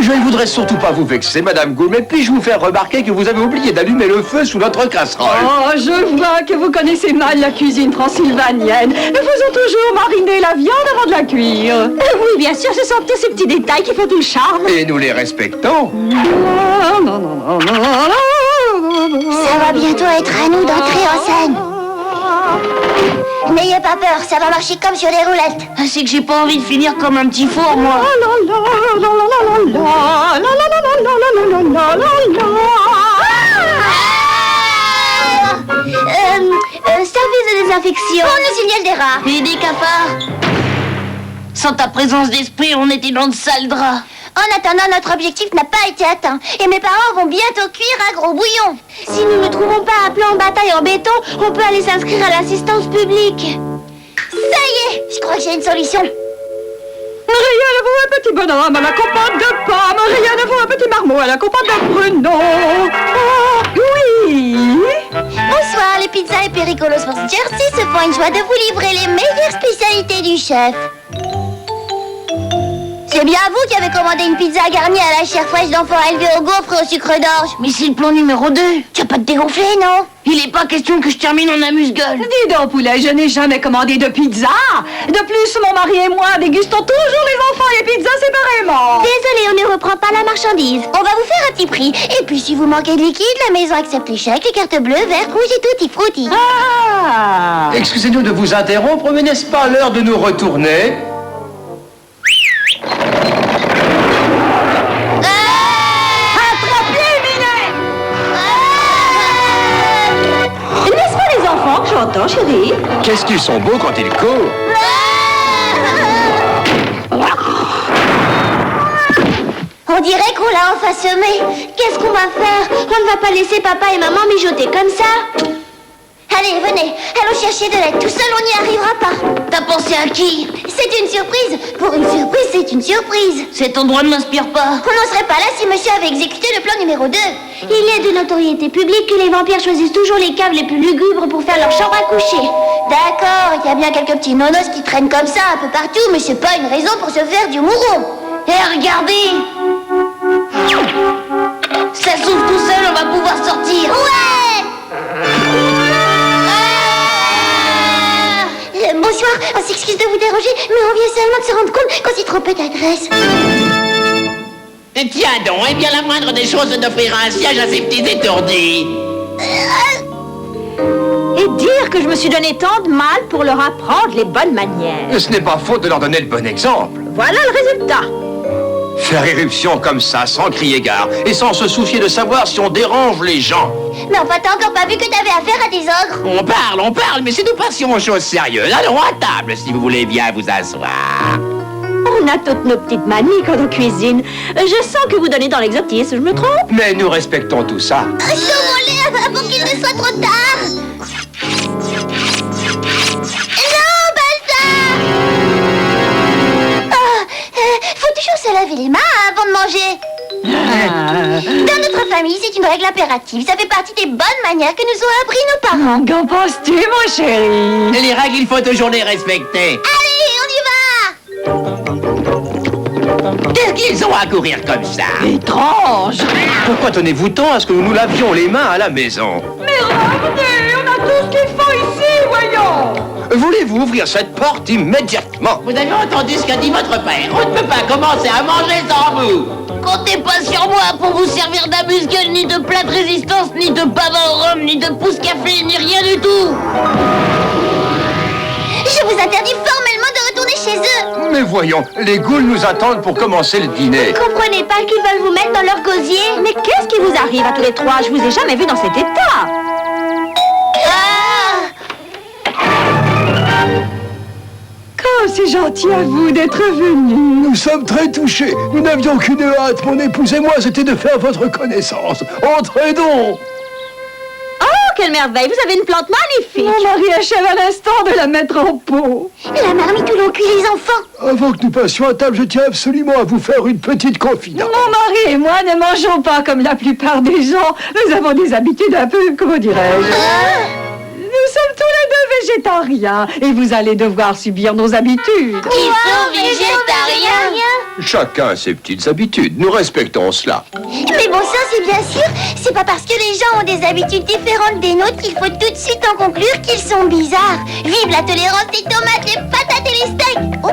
Je ne voudrais surtout pas vous vexer, Madame Gould, mais puis-je vous faire remarquer que vous avez oublié d'allumer le feu sous notre casserole? Oh, je vois que vous connaissez mal la cuisine transylvanienne. Nous faisons toujours mariner la viande avant de la cuire. Oui, bien sûr, ce sont tous ces petits détails qui font tout le charme. Et nous les respectons. Ça va bientôt être à nous d'entrer en scène. N'ayez pas peur, ça va marcher comme sur des roulettes. C'est que j'ai pas envie de finir comme un petit four, moi. Service de désinfection. On nous signale des rats. Et des cafards. Sans ta présence d'esprit, on était dans de sales draps. En attendant, notre objectif n'a pas été atteint. Et mes parents vont bientôt cuire un gros bouillon. Si nous ne trouvons pas un plan de bataille en béton, on peut aller s'inscrire à l'assistance publique. Ça y est, je crois que j'ai une solution. Rien ne vaut un petit bonhomme à la compote de pomme. Rien ne vaut un petit marmot à la compote de pruneau. Oh, oui. Bonsoir, les pizzas et Pericolos Sports Jersey se font une joie de vous livrer les meilleures spécialités du chef. C'est bien vous qui avez commandé une pizza garnie à la chair fraîche d'enfants élevés au gaufre et au sucre d'orge. Mais c'est le plan numéro 2. Tu vas pas te dégonfler, non? Il est pas question que je termine en amuse-gueule. Dis donc, poulet, je n'ai jamais commandé de pizza. De plus, mon mari et moi dégustons toujours les enfants et les pizzas séparément. Désolé, on ne reprend pas la marchandise. On va vous faire un petit prix. Et puis, si vous manquez de liquide, la maison accepte les chèques, les cartes bleues, vertes, rouges et tutti frutti. Ah. Excusez-nous de vous interrompre, mais n'est-ce pas l'heure de nous retourner? N'est-ce pas les enfants que j'entends, chérie? Qu'est-ce qu'ils sont beaux quand ils courent? On dirait qu'on l'a enfin semé. Qu'est-ce qu'on va faire? On ne va pas laisser papa et maman mijoter comme ça. Allez, venez, allons chercher de l'aide. Tout seul, on n'y arrivera pas. T'as pensé à qui? C'est une surprise. Pour une surprise, c'est une surprise. Cet endroit ne m'inspire pas. On n'en serait pas là si monsieur avait exécuté le plan numéro 2. Il est de notoriété publique que les vampires choisissent toujours les caves les plus lugubres pour faire leur chambre à coucher. D'accord, il y a bien quelques petits nonos qui traînent comme ça un peu partout, mais c'est pas une raison pour se faire du mouron. Eh, regardez! Ça s'ouvre tout seul, on va pouvoir sortir. Ouais! Bonsoir, on s'excuse de vous déranger, mais on vient seulement de se rendre compte qu'on s'y trompait d'adresse. Tiens donc, est bien la moindre des choses d'offrir un siège à ces petits étourdis. Et dire que je me suis donné tant de mal pour leur apprendre les bonnes manières. Ce n'est pas faute de leur donner le bon exemple. Voilà le résultat. Faire éruption comme ça, sans crier gare, et sans se soucier de savoir si on dérange les gens. Mais enfin, t'as encore pas vu que t'avais affaire à des ogres? On parle, mais si nous passions aux choses sérieuses, allons à table si vous voulez bien vous asseoir. On a toutes nos petites manies quand on cuisine. Je sens que vous donnez dans l'exotisme, je me trompe? Mais nous respectons tout ça. Sauvons-les avant qu'il ne soit trop tard. Non, Balthazar! Faut toujours se laver les mains avant de manger. Dans notre famille, c'est une règle impérative. Ça fait partie des bonnes manières que nous ont appris nos parents. Qu'en penses-tu, mon chéri? Les règles, il faut toujours les respecter. Allez, on y va! Qu'est-ce qu'ils ont à courir comme ça? Étrange! Pourquoi tenez-vous tant à ce que nous nous lavions les mains à la maison? Mais revenez, on a tout ce qu'il faut ici, voyons! Voulez-vous ouvrir cette porte immédiatement? Vous avez entendu ce qu'a dit votre père? On ne peut pas commencer à manger sans vous. Comptez pas sur moi pour vous servir d'amuse-gueule, ni de plat de résistance, ni de bava au rhum, ni de pousse-café, ni rien du tout. Je vous interdis formellement de retourner chez eux. Mais voyons, les Ghouls nous attendent pour commencer le dîner. Vous comprenez pas qu'ils veulent vous mettre dans leur gosier? Mais qu'est-ce qui vous arrive à tous les trois? Je vous ai jamais vu dans cet état. Oh, c'est gentil à vous d'être venus. Nous sommes très touchés. Nous n'avions qu'une hâte, mon épouse et moi, c'était de faire votre connaissance. Entrez donc. Oh, quelle merveille! Vous avez une plante magnifique! Mon mari achève à l'instant de la mettre en pot. La marmite où l'on cuit les enfants. Avant que nous passions à table, je tiens absolument à vous faire une petite confidence. Mon mari et moi ne mangeons pas comme la plupart des gens. Nous avons des habitudes un peu, comment dirais-je? nous sommes tous les deux végétariens et vous allez devoir subir nos habitudes. Ils sont végétariens. Chacun ses petites habitudes. Nous respectons cela. Mais bon sang, c'est bien sûr, c'est pas parce que les gens ont des habitudes différentes des nôtres qu'il faut tout de suite en conclure qu'ils sont bizarres. Vive la tolérance des tomates, les patates et les steaks. Oh.